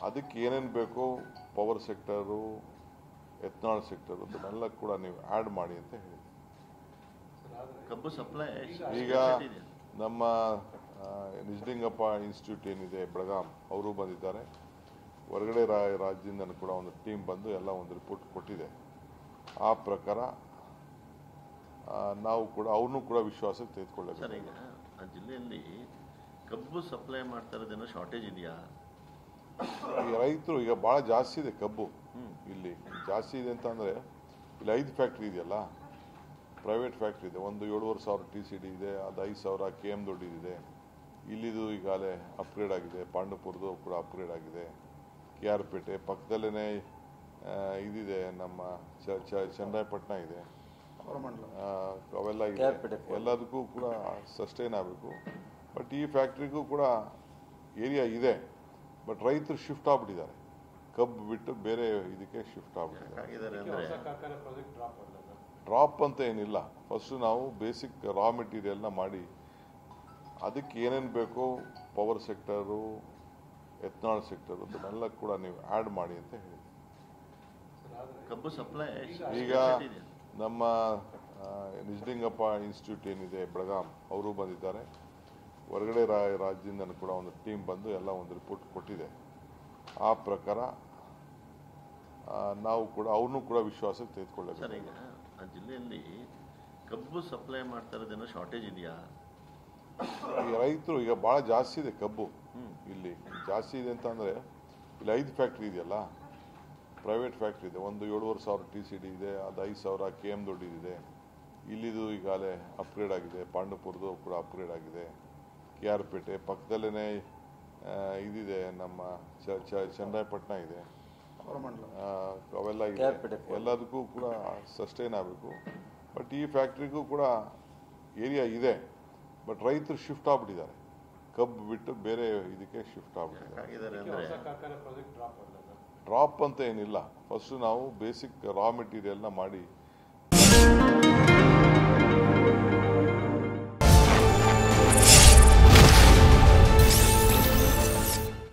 ಅದಕ್ಕೆ ಏನೇನು ಬೇಕೋ ಪವರ್ ಸೆಕ್ಟರು, ಎಥನಾಲ್ ಸೆಕ್ಟರ್ ಅದನ್ನೆಲ್ಲ ಕೂಡ ನೀವು ಆ್ಯಡ್ ಮಾಡಿ ಅಂತ ಹೇಳಿ. ಕಬ್ಬು ಸಪ್ಲೈ ಈಗ ನಮ್ಮ ನಿಜಲಿಂಗಪ್ಪ ಇನ್ಸ್ಟಿಟ್ಯೂಟ್ ಏನಿದೆ ಬೆಳಗಾಂ, ಅವರು ಬಂದಿದ್ದಾರೆ. ಹೊರಗಡೆ ರಾಜ್ಯದಿಂದ ಕೂಡ ಒಂದು ಟೀಮ್ ಬಂದು ಎಲ್ಲ ಒಂದು ರಿಪೋರ್ಟ್ ಕೊಟ್ಟಿದೆ. ಆ ಪ್ರಕಾರ ನಾವು ಕೂಡ ಅವ್ರನ್ನೂ ಕೂಡ ವಿಶ್ವಾಸಕ್ಕೆ ತೆಗೆದುಕೊಳ್ಳಬೇಕು. ಸರ್, ಈಗ ಆ ಜಿಲ್ಲೆಯಲ್ಲಿ ಕಬ್ಬು ಸಪ್ಲೈ ಮಾಡ್ತಾ ಇರೋದೇನೋ ಶಾರ್ಟೇಜ್ ಇದೆಯಾ? ಈ ರೈತರು ಈಗ ಭಾಳ ಜಾಸ್ತಿ ಇದೆ ಕಬ್ಬು, ಇಲ್ಲಿ ಜಾಸ್ತಿ ಇದೆ ಅಂತಂದರೆ ಇಲ್ಲಿ 5 ಫ್ಯಾಕ್ಟ್ರಿ ಇದೆಯಲ್ಲ, ಪ್ರೈವೇಟ್ ಫ್ಯಾಕ್ಟ್ರಿ ಇದೆ. ಒಂದು 7,500 TCD ಇದೆ, ಅದು 5,000 KM ದೊಡ್ಡದಿದೆ. ಇಲ್ಲಿದು ಈಗಾಗಲೇ ಅಪ್ಗ್ರೇಡ್ ಆಗಿದೆ, ಪಾಂಡವಪುರದು ಕೂಡ ಅಪ್ಗ್ರೇಡ್ ಆಗಿದೆ. KR ಪೇಟೆ ಪಕ್ಕದಲ್ಲೇ ಇದಿದೆ, ನಮ್ಮ ಚನ್ನರಾಯಪಟ್ಟಣ ಇದೆ, ಅವೆಲ್ಲ ಇದೆ. ಎಲ್ಲದಕ್ಕೂ ಕೂಡ ಸಸ್ಟೈನ್ ಆಗಬೇಕು. ಬಟ್ ಈ ಫ್ಯಾಕ್ಟ್ರಿಗೂ ಕೂಡ ಏರಿಯಾ ಇದೆ, ಬಟ್ ರೈತರು ಶಿಫ್ಟ್ ಆಗ್ಬಿಟ್ಟಿದ್ದಾರೆ. ಕಬ್ಬು ಬಿಟ್ಟು ಬೇರೆ ಇದಕ್ಕೆ ಶಿಫ್ಟ್ ಆಗ್ಬಿಟ್ಟಿದ್ದಾರೆ. ಡ್ರಾಪ್ ಅಂತ ಏನಿಲ್ಲ. ಫಸ್ಟ್ ನಾವು ಬೇಸಿಕ್ ರಾ ಮೆಟೀರಿಯಲ್ನ ಮಾಡಿ ಅದಕ್ಕೆ ಏನೇನು ಬೇಕೋ ಪವರ್ ಸೆಕ್ಟರು, ಎಥನಾಲ್ ಸೆಕ್ಟರ್ ಅದನ್ನೆಲ್ಲ ಕೂಡ ನೀವು ಆ್ಯಡ್ ಮಾಡಿ ಅಂತ ಹೇಳಿ. ಕಬ್ಬು ಸಪ್ಲೈ ಈಗ ನಮ್ಮ ನಿಜಲಿಂಗಪ್ಪ ಇನ್ಸ್ಟಿಟ್ಯೂಟ್ ಏನಿದೆ ಬೆಳಗಾಂ, ಅವರು ಬಂದಿದ್ದಾರೆ. ಹೊರಗಡೆ ರಾಜ್ಯದಿಂದ ಕೂಡ ಒಂದು ಟೀಮ್ ಬಂದು ಎಲ್ಲ ಒಂದು ರಿಪೋರ್ಟ್ ಕೊಟ್ಟಿದೆ. ಆ ಪ್ರಕಾರ ನಾವು ಕೂಡ ಅವ್ರನ್ನೂ ಕೂಡ ವಿಶ್ವಾಸಕ್ಕೆ ತೆಗೆದುಕೊಳ್ಳಬೇಕು. ಸರ್, ಈಗ ಆ ಜಿಲ್ಲೆಯಲ್ಲಿ ಕಬ್ಬು ಸಪ್ಲೈ ಮಾಡ್ತಾ ಇರೋದೇನೋ ಶಾರ್ಟೇಜ್ ಇದೆಯಾ? ಈ ರೈತರು ಈಗ ಭಾಳ ಜಾಸ್ತಿ ಇದೆ ಕಬ್ಬು, ಇಲ್ಲಿ ಜಾಸ್ತಿ ಇದೆ ಅಂತಂದರೆ ಇಲ್ಲಿ 5 ಫ್ಯಾಕ್ಟ್ರಿ ಇದೆಯಲ್ಲ, ಪ್ರೈವೇಟ್ ಫ್ಯಾಕ್ಟ್ರಿ ಇದೆ. ಒಂದು 7,500 TCD ಇದೆ, ಅದು 5,000 KM ದೊಡ್ಡದಿದೆ. ಇಲ್ಲಿದು ಈಗಾಗಲೇ ಅಪ್ಗ್ರೇಡ್ ಆಗಿದೆ, ಪಾಂಡವಪುರದು ಕೂಡ ಅಪ್ಗ್ರೇಡ್ ಆಗಿದೆ. KR ಪೇಟೆ ಪಕ್ಕದಲ್ಲೇ ಇದಿದೆ, ನಮ್ಮ ಚನ್ನರಾಯಪಟ್ಟಣ ಇದೆ, ಅವೆಲ್ಲ ಇದೆ. ಎಲ್ಲದಕ್ಕೂ ಕೂಡ ಸಸ್ಟೈನ್ ಆಗಬೇಕು. ಬಟ್ ಈ ಫ್ಯಾಕ್ಟ್ರಿಗೂ ಕೂಡ ಏರಿಯಾ ಇದೆ, ಬಟ್ ರೈತರು ಶಿಫ್ಟ್ ಆಗ್ಬಿಟ್ಟಿದ್ದಾರೆ. ಕಬ್ಬು ಬಿಟ್ಟು ಬೇರೆ ಇದಕ್ಕೆ ಶಿಫ್ಟ್ ಆಗ್ಬಿಟ್ಟಿದ್ದಾರೆ. ಡ್ರಾಪ್ ಅಂತ ಏನಿಲ್ಲ. ಫಸ್ಟ್ ನಾವು ಬೇಸಿಕ್ ರಾ ಮೆಟೀರಿಯಲ್ನ ಮಾಡಿ